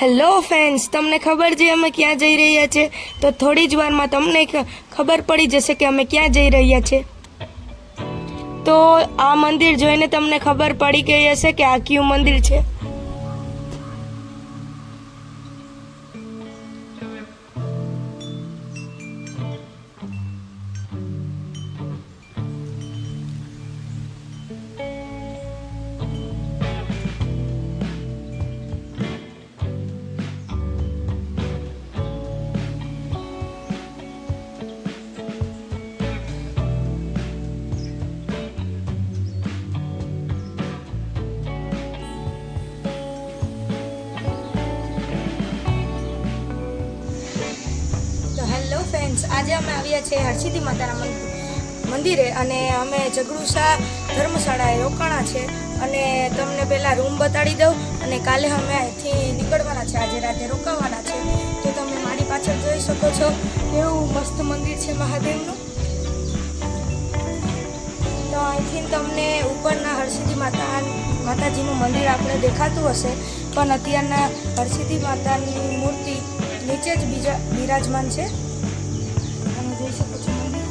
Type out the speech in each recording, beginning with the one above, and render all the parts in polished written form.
Hello friends, તમને ખબર છે અમે ક્યાં જઈ રહ્યા છે? તો થોડી જ વારમાં તમને ખબર પડી જશે કે અમે ક્યાં જઈ રહ્યા છે. તો આ મંદિર જોઈને તમને ખબર પડી ગઈ હશે કે આ કયું મંદિર છે. હેલો ફ્રેન્ડ્સ, આજે અમે આવ્યા છીએ હરસિદ્ધિ માતાના મંદિરે અને અમે જગડુસા ધર્મશાળાએ રોકાણા છે. અને તમને પહેલાં રૂમ બતાડી દઉં અને કાલે અમે અહીંથી નીકળવાના છે. આજે રાતે રોકાવાના છે. તો તમે મારી પાછળ જોઈ શકો છો કેવું મસ્ત મંદિર છે મહાદેવનું. તો અહીંથી તમને ઉપરના હરસિદ્ધિ માતાજીનું મંદિર આપણે દેખાતું હશે, પણ અત્યારના હરસિદ્ધિ માતાની મૂર્તિ નીચે જ બિરાજમાન છે. તમે જોઈ શકો છો મંદિર.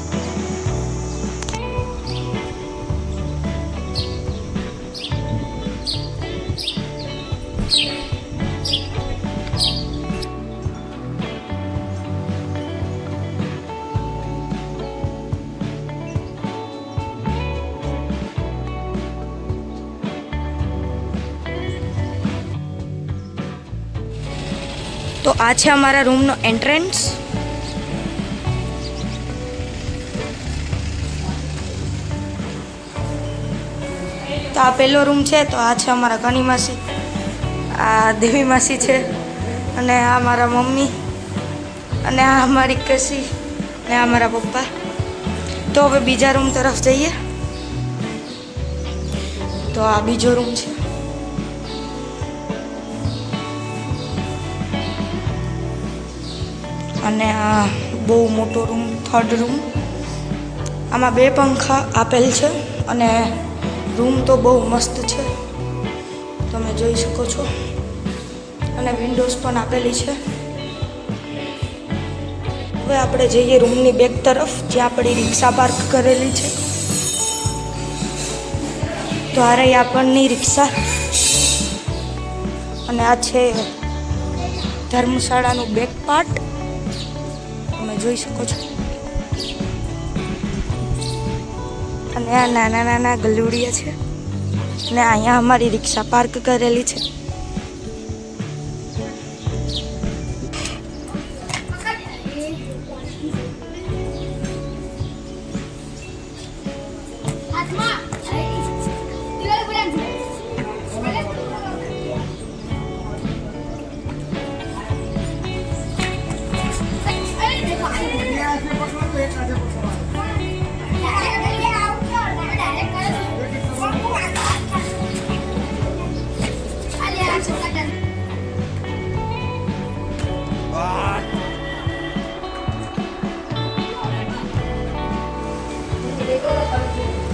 તો આ છે અમારા રૂમનો એન્ટ્રન્સ. તો આ પહેલો રૂમ છે. તો આ છે અમારા કની માસી, આ દેવી માસી છે, અને આ મારા મમ્મી, અને આ અમારી કસી, અને આ મારા પપ્પા. તો હવે બીજા રૂમ તરફ જઈએ. તો આ બીજો રૂમ છે. અને આ બહુ મોટો રૂમ, થર્ડ રૂમ. આમાં 2 પંખા આપેલ છે અને રૂમ તો બહુ મસ્ત છે, તમે જોઈ શકો છો. અને વિન્ડોઝ પણ આપેલી છે. હવે આપણે જઈએ રૂમની બેક તરફ, જ્યાં આપણી રિક્ષા પાર્ક કરેલી છે. તો આ રહી આપણની રિક્ષા, અને આ છે ધર્મશાળાનું બેક પાર્ટ, તમે જોઈ શકો છો. અને આ નાના નાના ગલુડિયા છે, અને અહીંયા અમારી રિક્ષા પાર્ક કરેલી છે.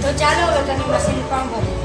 તો ચાલો હવે તમે મશીન પણ ભરી.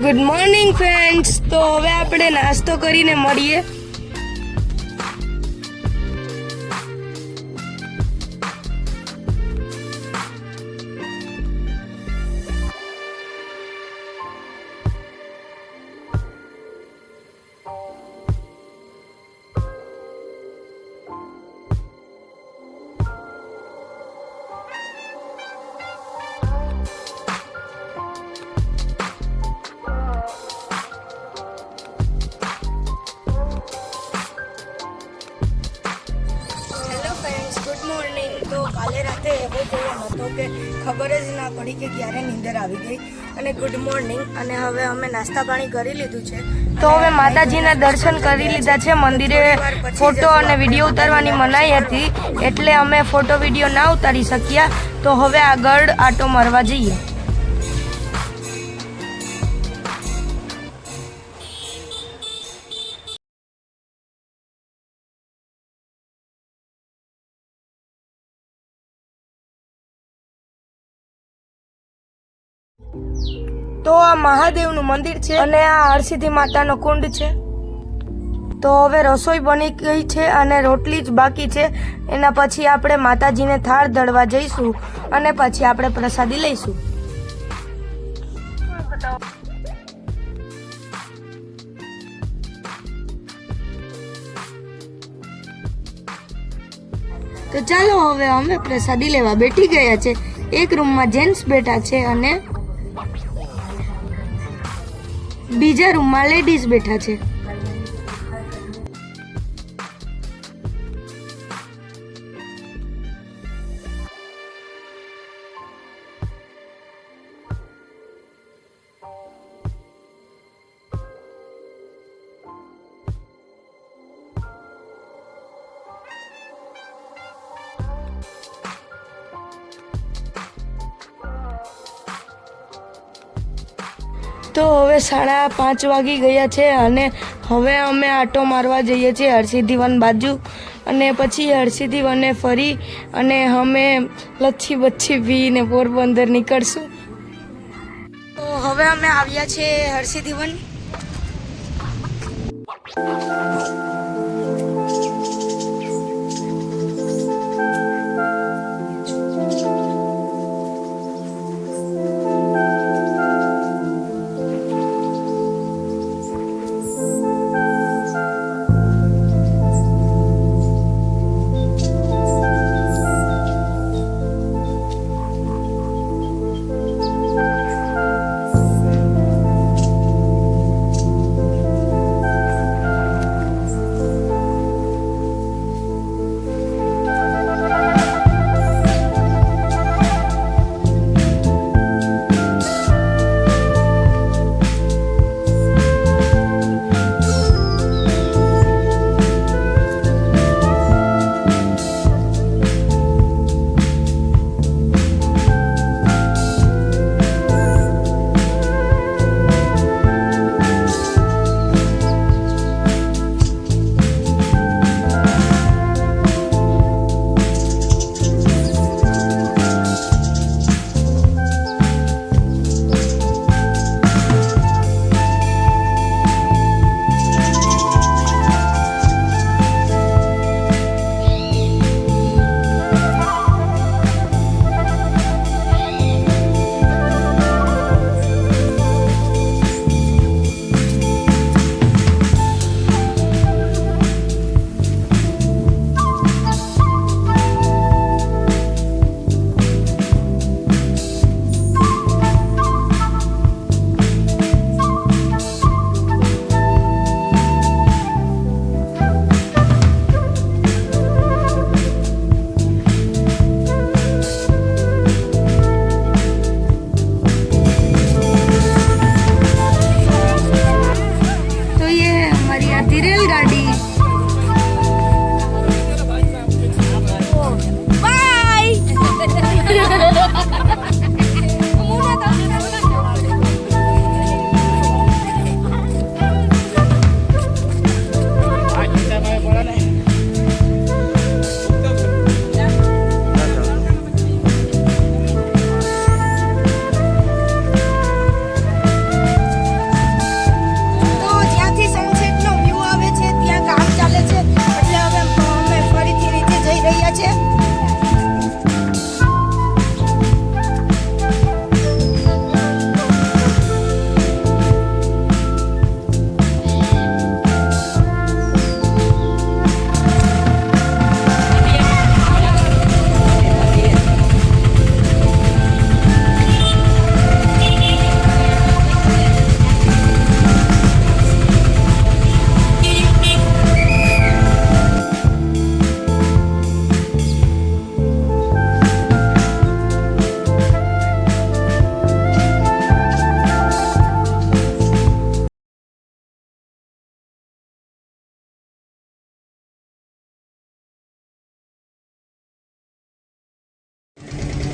Good morning friends. તો હવે આપણે નાસ્તો કરીને મળીએ. જેવો નહોતો કે ખબર જ ના પડી કે ક્યારે નીંદર આવી ગઈ. અને ગુડ મોર્નિંગ. અને હવે અમે નાસ્તા પાણી કરી લીધું છે, તો હવે માતાજીના દર્શન કરી લીધા છે. મંદિરે ફોટો અને વિડીયો ઉતારવાની મનાઈ હતી, એટલે અમે ફોટો વિડીયો ના ઉતારી શક્યા. તો હવે આગળ આટો મારવા જઈએ. તો આ મહાદેવનું મંદિર છે અને આ હરસિદ્ધિ માતાનો કુંડ છે. તો હવે રસોઈ બની ગઈ છે અને રોટલી જ બાકી છે. એના પછી આપણે માતાજીને થાળ ધરવા જઈશું અને પછી આપણે પ્રસાદી લઈશું. તો ચાલો હવે અમે પ્રસાદી લેવા બેઠી ગયા છે. એક રૂમમાં જેન્ટ્સ બેઠા છે અને બીજા રૂમમાં લેડીઝ બેઠા છે. તો હવે 5:30 વાગી ગયા છે અને હવે અમે આટો મારવા જઈએ છીએ હરસિદ્ધિ વન બાજુ. અને પછી હરસિદ્ધિ વને ફરી અને અમે લચ્છી બચ્છી પીને પોરબંદર નીકળશું. તો હવે અમે આવ્યા છીએ હરસિદ્ધિ વન.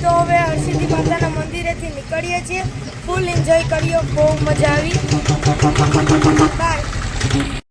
તો હવે હરસિદ્ધિ માતાના મંદિરેથી નીકળીએ છીએ. ફૂલ એન્જોય કર્યો, બહુ મજા આવી. બાય.